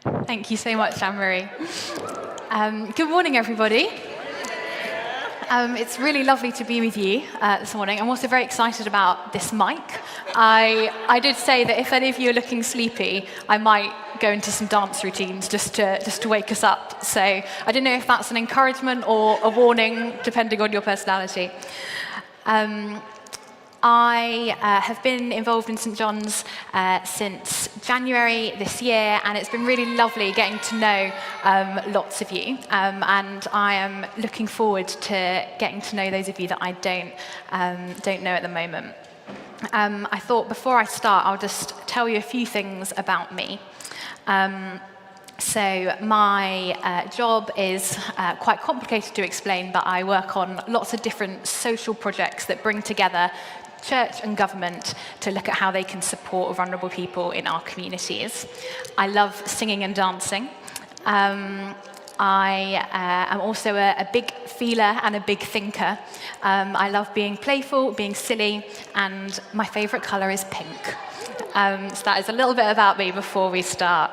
Thank you so much, Anne-Marie. Good morning, everybody. It's really lovely to be with you this morning. I'm also very excited about this mic. I did say that if any of you are looking sleepy, I might go into some dance routines just to wake us up. So I don't know if that's an encouragement or a warning, depending on your personality. I have been involved in St John's since January this year, and it's been really lovely getting to know lots of you. And I am looking forward to getting to know those of you that I don't know at the moment. I thought before I start, I'll just tell you a few things about me. So my job is quite complicated to explain, but I work on lots of different social projects that bring together church and government to look at how they can support vulnerable people in our communities. I love singing and dancing. I am also a big feeler and a big thinker. I love being playful, being silly, and my favourite colour is pink. So that is a little bit about me before we start.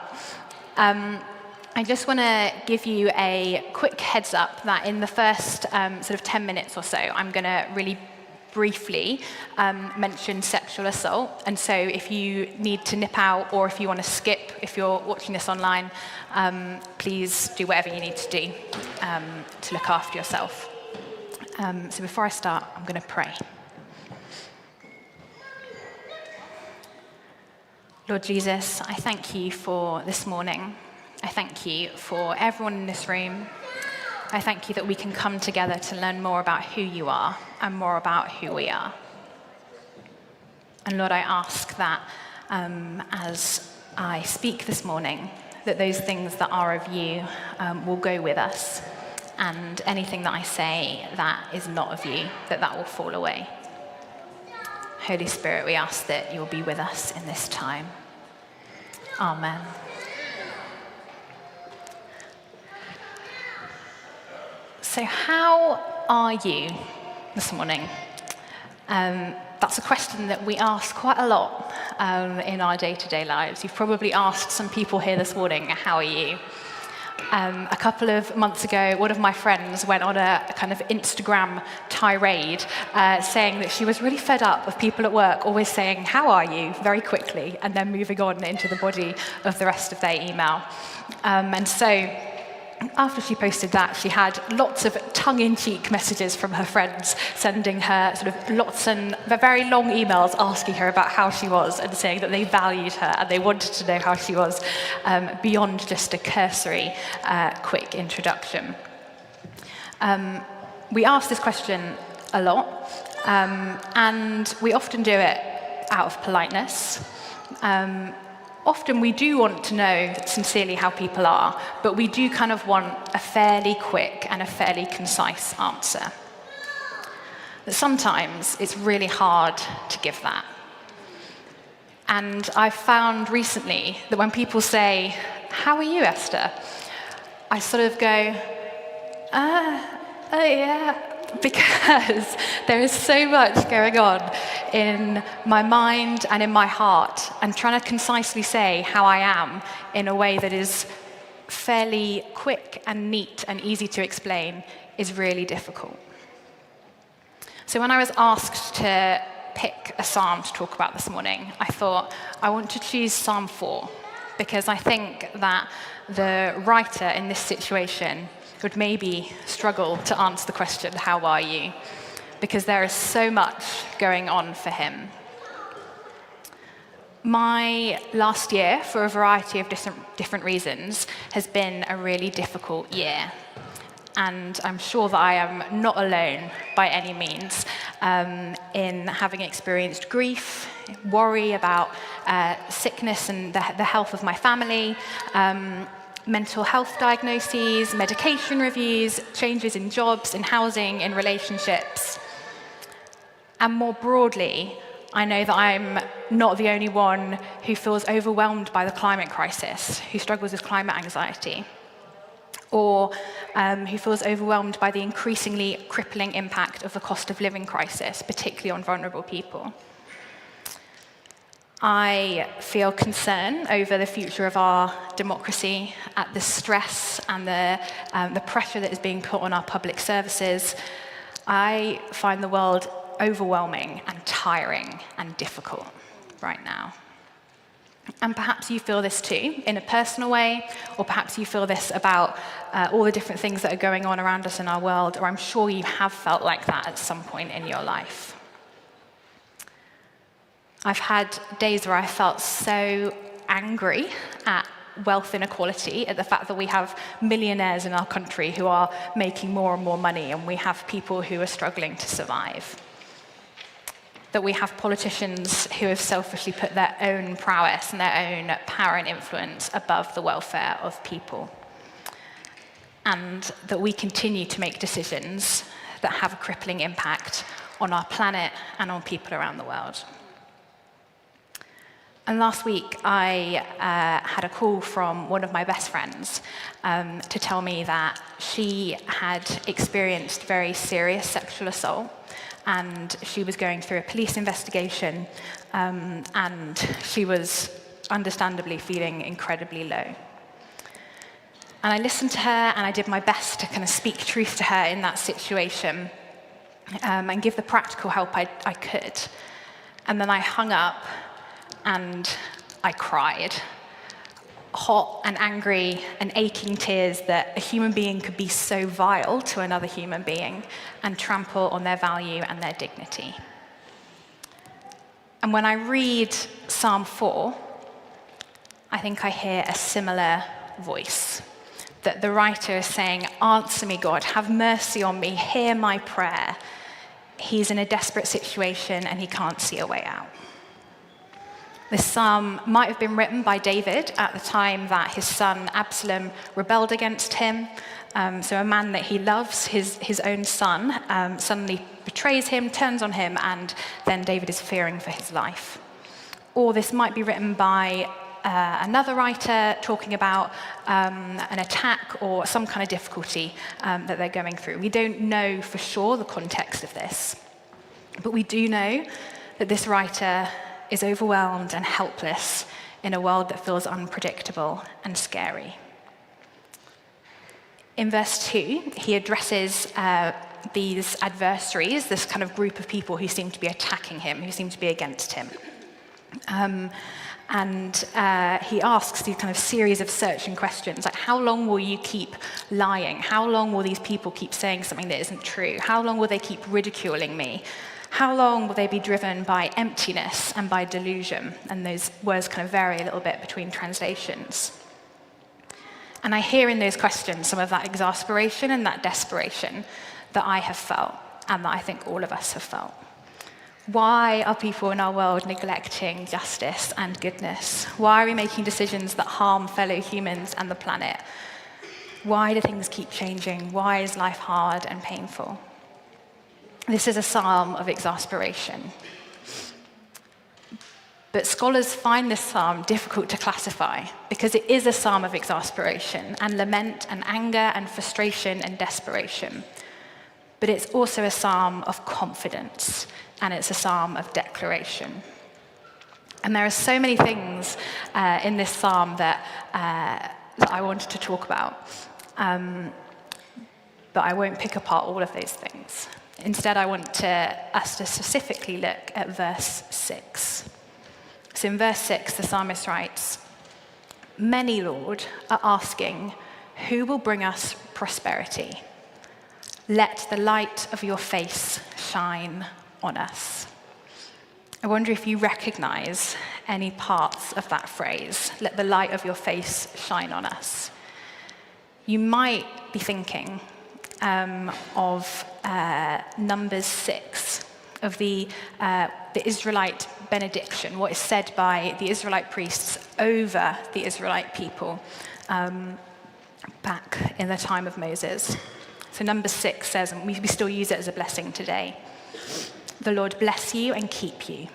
I just want to give you a quick heads up that in the first sort of 10 minutes or so, I'm going to really briefly mention sexual assault. And so if you need to nip out or if you want to skip, if you're watching this online, please do whatever you need to do to look after yourself. So before I start, I'm going to pray. Lord Jesus, I thank you for this morning. I thank you for everyone in this room. I thank you that we can come together to learn more about who you are and more about who we are. And Lord, I ask that as I speak this morning, that those things that are of you will go with us, and anything that I say that is not of you, that will fall away. Holy Spirit, we ask that you'll be with us in this time. Amen. So how are you this morning? That's a question that we ask quite a lot in our day-to-day lives. You've probably asked some people here this morning, how are you? A couple of months ago, one of my friends went on a kind of Instagram tirade saying that she was really fed up of people at work always saying, how are you, very quickly, and then moving on into the body of the rest of their email. And so after she posted that, she had lots of tongue-in-cheek messages from her friends, sending her sort of lots and very long emails asking her about how she was and saying that they valued her and they wanted to know how she was beyond just a cursory, quick introduction. We ask this question a lot, and we often do it out of politeness. Often we do want to know sincerely how people are, but we do kind of want a fairly quick and a fairly concise answer. But sometimes it's really hard to give that. And I've found recently that when people say, how are you, Esther? I sort of go, oh yeah, because there is so much going on in my mind and in my heart, and trying to concisely say how I am in a way that is fairly quick and neat and easy to explain is really difficult. So when I was asked to pick a psalm to talk about this morning, I thought I want to choose Psalm 4, because I think that the writer in this situation would maybe struggle to answer the question, how are you? Because there is so much going on for him. My last year, for a variety of different reasons, has been a really difficult year. And I'm sure that I am not alone by any means in having experienced grief, worry about sickness and the health of my family, mental health diagnoses, medication reviews, changes in jobs, in housing, in relationships. And more broadly, I know that I'm not the only one who feels overwhelmed by the climate crisis, who struggles with climate anxiety, or who feels overwhelmed by the increasingly crippling impact of the cost of living crisis, particularly on vulnerable people. I feel concern over the future of our democracy, at the stress and the pressure that is being put on our public services. I find the world overwhelming and tiring and difficult right now. And perhaps you feel this too, in a personal way, or perhaps you feel this about all the different things that are going on around us in our world, or I'm sure you have felt like that at some point in your life. I've had days where I felt so angry at wealth inequality, at the fact that we have millionaires in our country who are making more and more money, and we have people who are struggling to survive. That we have politicians who have selfishly put their own prowess and their own power and influence above the welfare of people. And that we continue to make decisions that have a crippling impact on our planet and on people around the world. And last week, I had a call from one of my best friends to tell me that she had experienced very serious sexual assault, and she was going through a police investigation, and she was understandably feeling incredibly low. And I listened to her, and I did my best to kind of speak truth to her in that situation and give the practical help I could. And then I hung up, and I cried. Hot and angry and aching tears that a human being could be so vile to another human being and trample on their value and their dignity. And when I read Psalm 4, I think I hear a similar voice, that the writer is saying, "Answer me, God, have mercy on me, hear my prayer." He's in a desperate situation and he can't see a way out. This psalm might have been written by David at the time that his son Absalom rebelled against him. So a man that he loves, his own son, suddenly betrays him, turns on him, and then David is fearing for his life. Or this might be written by another writer talking about an attack or some kind of difficulty that they're going through. We don't know for sure the context of this, but we do know that this writer is overwhelmed and helpless in a world that feels unpredictable and scary. In verse 2, he addresses these adversaries, this kind of group of people who seem to be attacking him, who seem to be against him. And he asks these kind of series of searching questions, like, how long will you keep lying? How long will these people keep saying something that isn't true? How long will they keep ridiculing me? How long will they be driven by emptiness and by delusion? And those words kind of vary a little bit between translations. And I hear in those questions some of that exasperation and that desperation that I have felt, and that I think all of us have felt. Why are people in our world neglecting justice and goodness? Why are we making decisions that harm fellow humans and the planet? Why do things keep changing? Why is life hard and painful? This is a psalm of exasperation. But scholars find this psalm difficult to classify because it is a psalm of exasperation and lament and anger and frustration and desperation. But it's also a psalm of confidence, and it's a psalm of declaration. And there are so many things in this psalm that I wanted to talk about, but I won't pick apart all of those things. Instead, I want us to specifically look at verse 6. So in verse 6, the psalmist writes, "Many, Lord, are asking, who will bring us prosperity? Let the light of your face shine on us." I wonder if you recognize any parts of that phrase, "let the light of your face shine on us." You might be thinking of Numbers 6, of the Israelite benediction, what is said by the Israelite priests over the Israelite people back in the time of Moses. So Numbers 6 says, and we still use it as a blessing today, "The Lord bless you and keep you.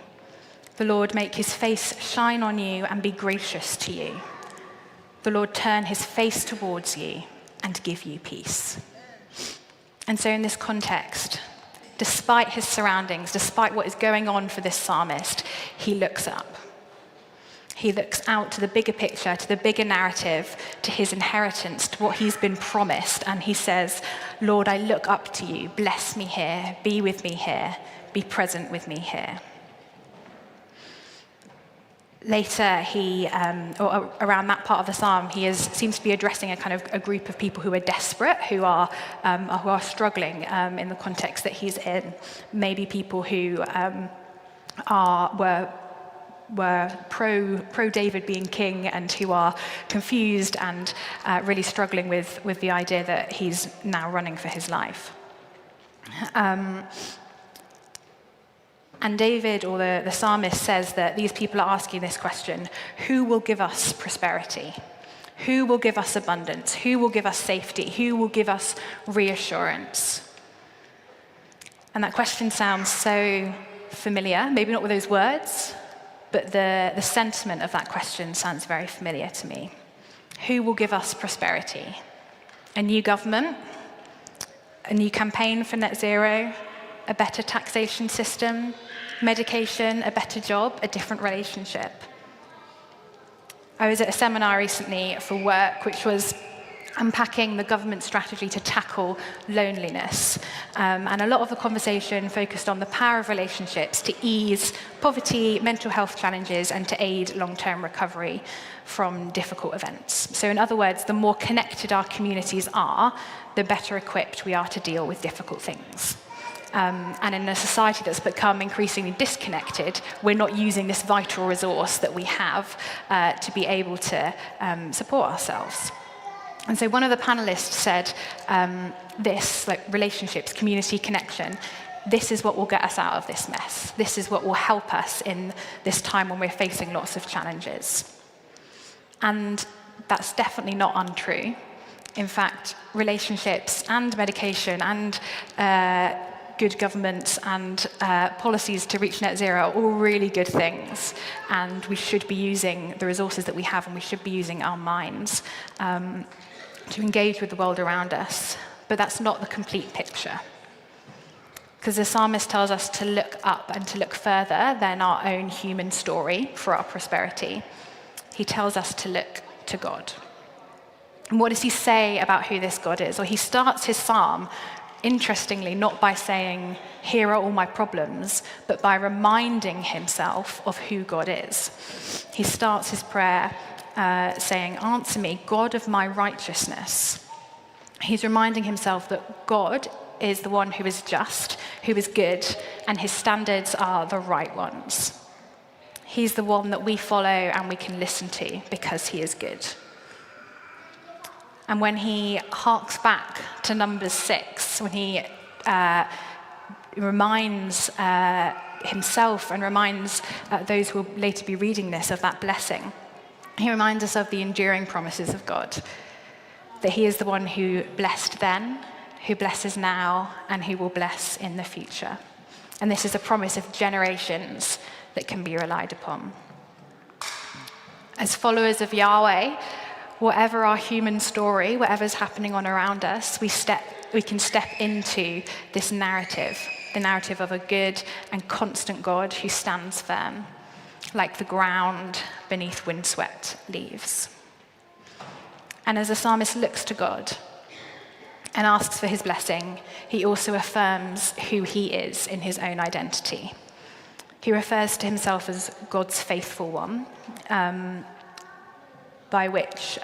The Lord make his face shine on you and be gracious to you. The Lord turn his face towards you and give you peace." And so in this context, despite his surroundings, despite what is going on for this psalmist, he looks up. He looks out to the bigger picture, to the bigger narrative, to his inheritance, to what he's been promised. And he says, Lord, I look up to you. Bless me here. Be with me here. Be present with me here. Later, or around that part of the psalm, he seems to be addressing a group of people who are desperate, who are struggling in the context that he's in. Maybe people who were pro David being king and who are confused and really struggling with the idea that he's now running for his life. And David, or the psalmist, says that these people are asking this question: who will give us prosperity? Who will give us abundance? Who will give us safety? Who will give us reassurance? And that question sounds so familiar, maybe not with those words, but the sentiment of that question sounds very familiar to me. Who will give us prosperity? A new government? A new campaign for net zero? A better taxation system? Medication? A better job? A different relationship? I was at a seminar recently for work, which was unpacking the government strategy to tackle loneliness. And a lot of the conversation focused on the power of relationships to ease poverty, mental health challenges, and to aid long-term recovery from difficult events. So in other words, the more connected our communities are, the better equipped we are to deal with difficult things. And in a society that's become increasingly disconnected, we're not using this vital resource that we have to be able to support ourselves. And so one of the panelists said this, like relationships, community, connection, this is what will get us out of this mess. This is what will help us in this time when we're facing lots of challenges. And that's definitely not untrue. In fact, relationships and medication and good governments and policies to reach net zero are all really good things. And we should be using the resources that we have, and we should be using our minds to engage with the world around us. But that's not the complete picture. Because the psalmist tells us to look up and to look further than our own human story for our prosperity. He tells us to look to God. And what does he say about who this God is? Well, he starts his psalm, interestingly, not by saying, here are all my problems, but by reminding himself of who God is. He starts his prayer saying, answer me, God of my righteousness. He's reminding himself that God is the one who is just, who is good, and his standards are the right ones. He's the one that we follow and we can listen to because he is good. And when he harks back to Numbers 6, when he reminds himself and reminds those who will later be reading this of that blessing, he reminds us of the enduring promises of God, that he is the one who blessed then, who blesses now, and who will bless in the future. And this is a promise of generations that can be relied upon. As followers of Yahweh, whatever our human story, whatever's happening on around us, we can step into this narrative, the narrative of a good and constant God who stands firm, like the ground beneath windswept leaves. And as the psalmist looks to God and asks for his blessing, he also affirms who he is in his own identity. He refers to himself as God's faithful one, by which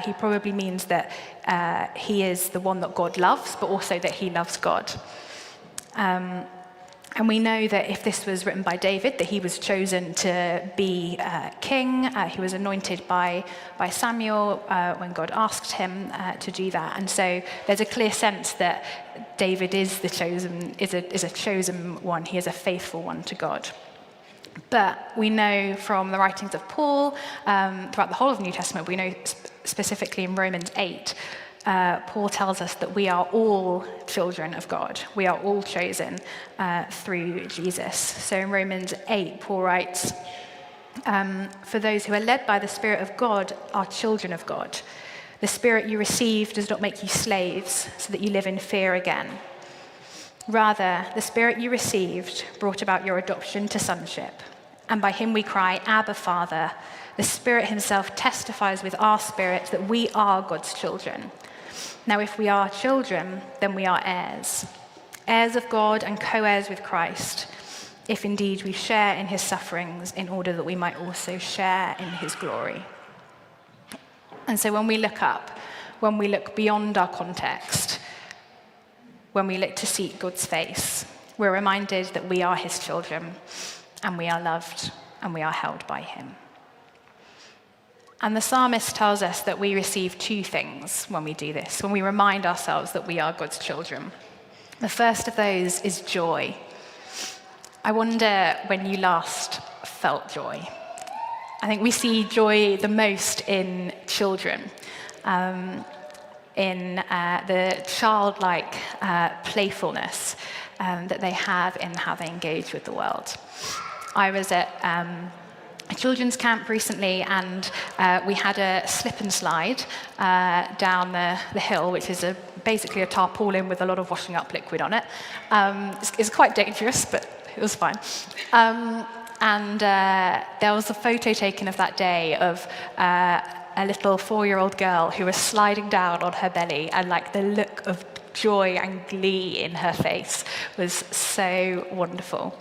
he probably means that he is the one that God loves, but also that he loves God. And we know that if this was written by David, that he was chosen to be king. He was anointed by Samuel when God asked him to do that. And so there's a clear sense that David is a chosen one. He is a faithful one to God. But we know from the writings of Paul, throughout the whole of the New Testament, we know specifically in Romans 8, Paul tells us that we are all children of God. We are all chosen through Jesus. So in Romans 8, Paul writes, for those who are led by the Spirit of God are children of God. The Spirit you received does not make you slaves so that you live in fear again. Rather, the Spirit you received brought about your adoption to sonship, And by him we cry, Abba, Father. The Spirit himself testifies with our spirit that we are God's children. Now, if we are children, then we are heirs, heirs of God and co-heirs with Christ, if indeed we share in his sufferings, in order that we might also share in his glory. And so when we look up, when we look beyond our context, when we look to seek God's face, we're reminded that we are his children, and we are loved, and we are held by him. And the psalmist tells us that we receive two things when we do this, when we remind ourselves that we are God's children. The first of those is joy. I wonder when you last felt joy. I think we see joy the most in children, in the childlike playfulness that they have in how they engage with the world. I was at a children's camp recently, and we had a slip and slide down the hill, which is basically a tarpaulin with a lot of washing up liquid on it. It's quite dangerous, but it was fine. And there was a photo taken of that day of a little 4-year-old girl who was sliding down on her belly, and like the look of joy and glee in her face was so wonderful.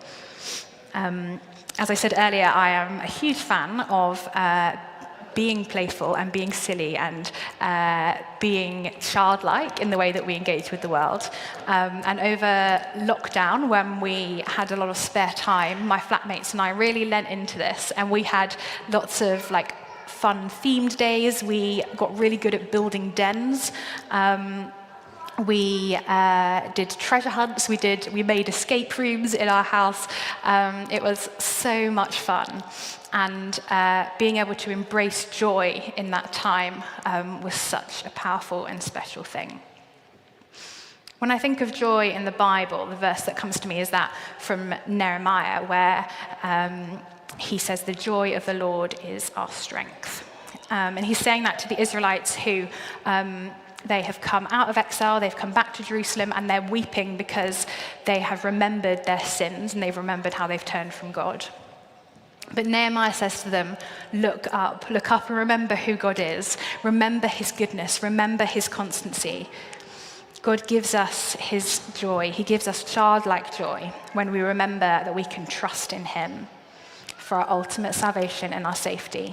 As I said earlier, I am a huge fan of being playful and being silly and being childlike in the way that we engage with the world. And over lockdown, when we had a lot of spare time, my flatmates and I really lent into this, and we had lots of fun themed days. We got really good at building dens. We did treasure hunts, we made escape rooms in our house. It was so much fun. And being able to embrace joy in that time was such a powerful and special thing. When I think of joy in the Bible, the verse that comes to me is that from Nehemiah, where he says, the joy of the Lord is our strength. And he's saying that to the Israelites who they have come out of exile, they've come back to Jerusalem, and they're weeping because they have remembered their sins and they've remembered how they've turned from God. But Nehemiah says to them, look up and remember who God is. Remember his goodness, remember his constancy. God gives us his joy. He gives us childlike joy when we remember that we can trust in him for our ultimate salvation and our safety.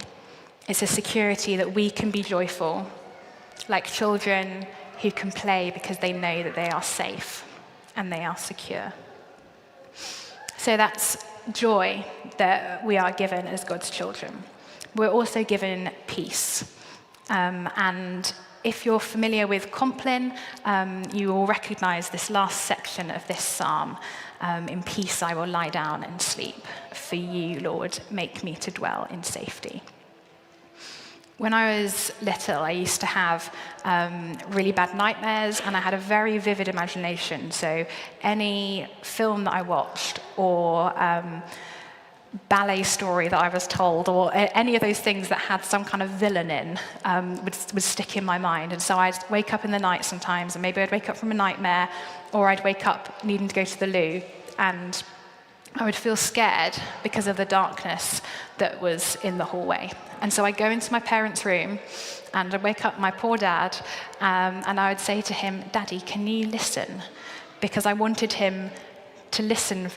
It's a security that we can be joyful, like children who can play because they know that they are safe and they are secure. So that's joy that we are given as God's children. We're also given peace. And if you're familiar with Compline, you will recognize this last section of this psalm. In peace I will lie down and sleep. For you, Lord, make me to dwell in safety. When I was little, I used to have really bad nightmares, and I had a very vivid imagination. So any film that I watched, or ballet story that I was told, or any of those things that had some kind of villain in, would stick in my mind. And so I'd wake up in the night sometimes, and maybe I'd wake up from a nightmare, or I'd wake up needing to go to the loo, and I would feel scared because of the darkness that was in the hallway. And so I'd go into my parents' room, and I'd wake up my poor dad, and I would say to him, Daddy, can you listen? Because I wanted him to listen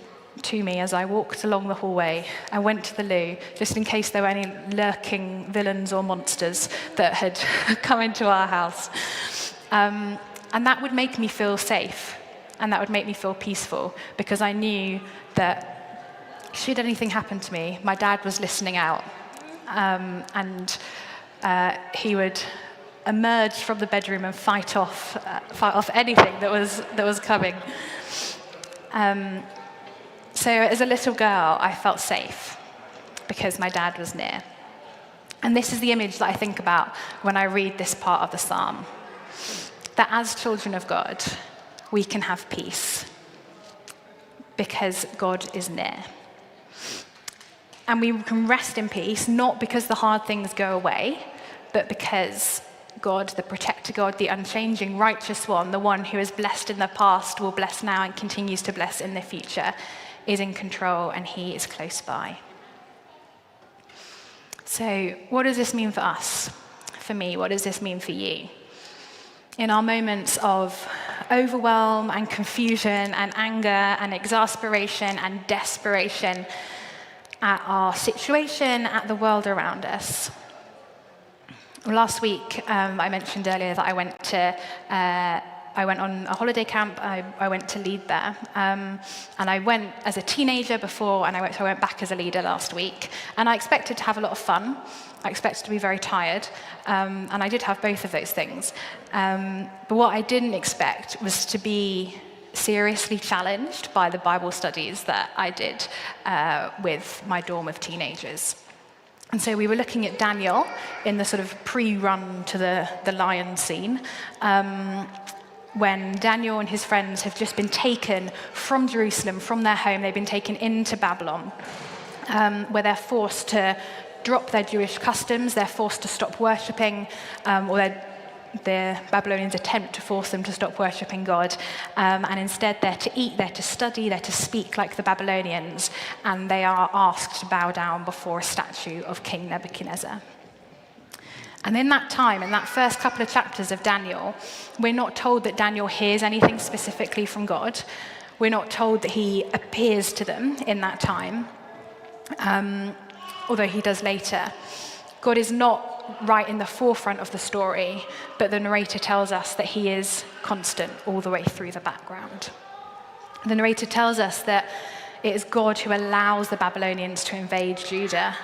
to me as I walked along the hallway. I went to the loo, just in case there were any lurking villains or monsters that had come into our house. And that would make me feel safe, and that would make me feel peaceful, because I knew that should anything happen to me, my dad was listening out, and he would emerge from the bedroom and fight off anything that was coming. So as a little girl, I felt safe because my dad was near. And this is the image that I think about when I read this part of the psalm, that as children of God, we can have peace because God is near. And we can rest in peace, not because the hard things go away, but because God, the protector God, the unchanging, righteous one, the one who has blessed in the past, will bless now and continues to bless in the future, is in control, and he is close by. So what does this mean for us? For me, what does this mean for you? In our moments of overwhelm and confusion and anger and exasperation and desperation at our situation, at the world around us. Last week, I mentioned earlier that I went on a holiday camp. I went to lead there. And I went as a teenager before, and I went back as a leader last week. And I expected to have a lot of fun. I expected to be very tired. And I did have both of those things. But what I didn't expect was to be seriously challenged by the Bible studies that I did with my dorm of teenagers. And so we were looking at Daniel in the sort of pre-run to the lion scene, when Daniel and his friends have just been taken from Jerusalem, from their home. They've been taken into Babylon, where they're forced to drop their Jewish customs. They're forced to stop worshipping, or the Babylonians attempt to force them to stop worshipping God. And instead, they're to eat, they're to study, they're to speak like the Babylonians. And they are asked to bow down before a statue of King Nebuchadnezzar. And in that time, in that first couple of chapters of Daniel, we're not told that Daniel hears anything specifically from God. We're not told that he appears to them in that time, although he does later. God is not right in the forefront of the story, but the narrator tells us that he is constant all the way through the background. The narrator tells us that it is God who allows the Babylonians to invade Judah.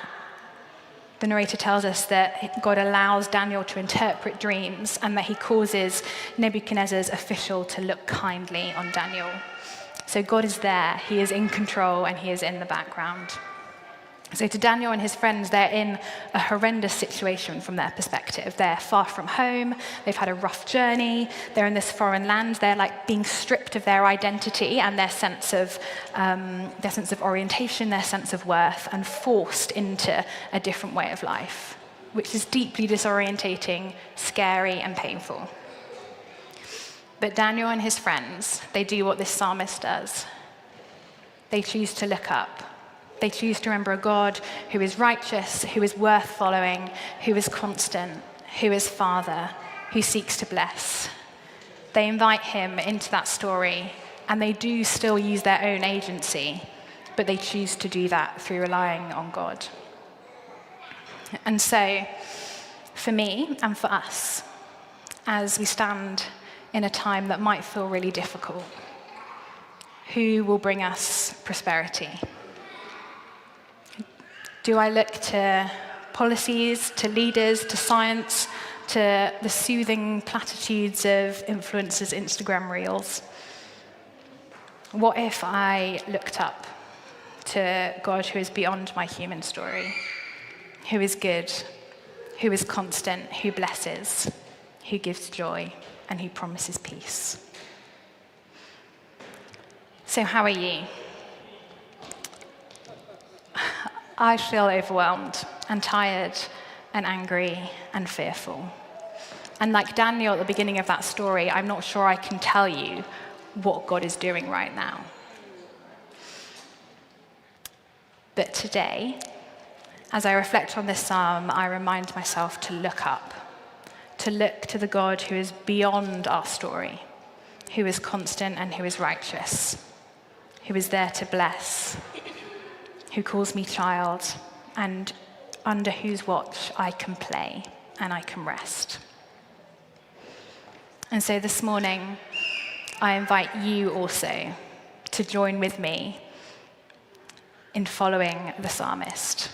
The narrator tells us that God allows Daniel to interpret dreams and that he causes Nebuchadnezzar's official to look kindly on Daniel. So God is there, he is in control, and he is in the background. So to Daniel and his friends, they're in a horrendous situation from their perspective. They're far from home, they've had a rough journey, they're in this foreign land, they're like being stripped of their identity and their sense of orientation, their sense of worth, and forced into a different way of life, which is deeply disorientating, scary, and painful. But Daniel and his friends, they do what this psalmist does. They choose to look up. They choose to remember a God who is righteous, who is worth following, who is constant, who is Father, who seeks to bless. They invite him into that story, and they do still use their own agency, but they choose to do that through relying on God. And so, for me and for us, as we stand in a time that might feel really difficult, who will bring us prosperity? Do I look to policies, to leaders, to science, to the soothing platitudes of influencers' Instagram reels? What if I looked up to God who is beyond my human story, who is good, who is constant, who blesses, who gives joy, and who promises peace? So how are you? I feel overwhelmed and tired and angry and fearful. And like Daniel at the beginning of that story, I'm not sure I can tell you what God is doing right now. But today, as I reflect on this psalm, I remind myself to look up, to look to the God who is beyond our story, who is constant and who is righteous, who is there to bless, who calls me child, and under whose watch I can play and I can rest. And so this morning, I invite you also to join with me in following the psalmist,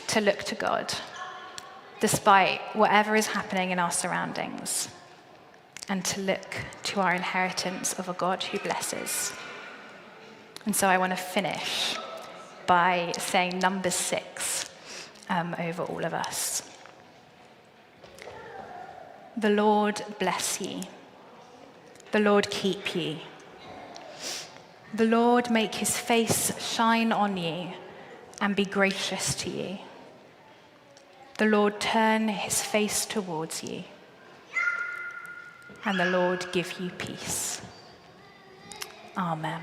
to look to God, despite whatever is happening in our surroundings, and to look to our inheritance of a God who blesses. And so I want to finish by saying number 6 over all of us. The Lord bless ye. The Lord keep ye. The Lord make his face shine on you and be gracious to you. The Lord turn his face towards you, and the Lord give you peace. Amen.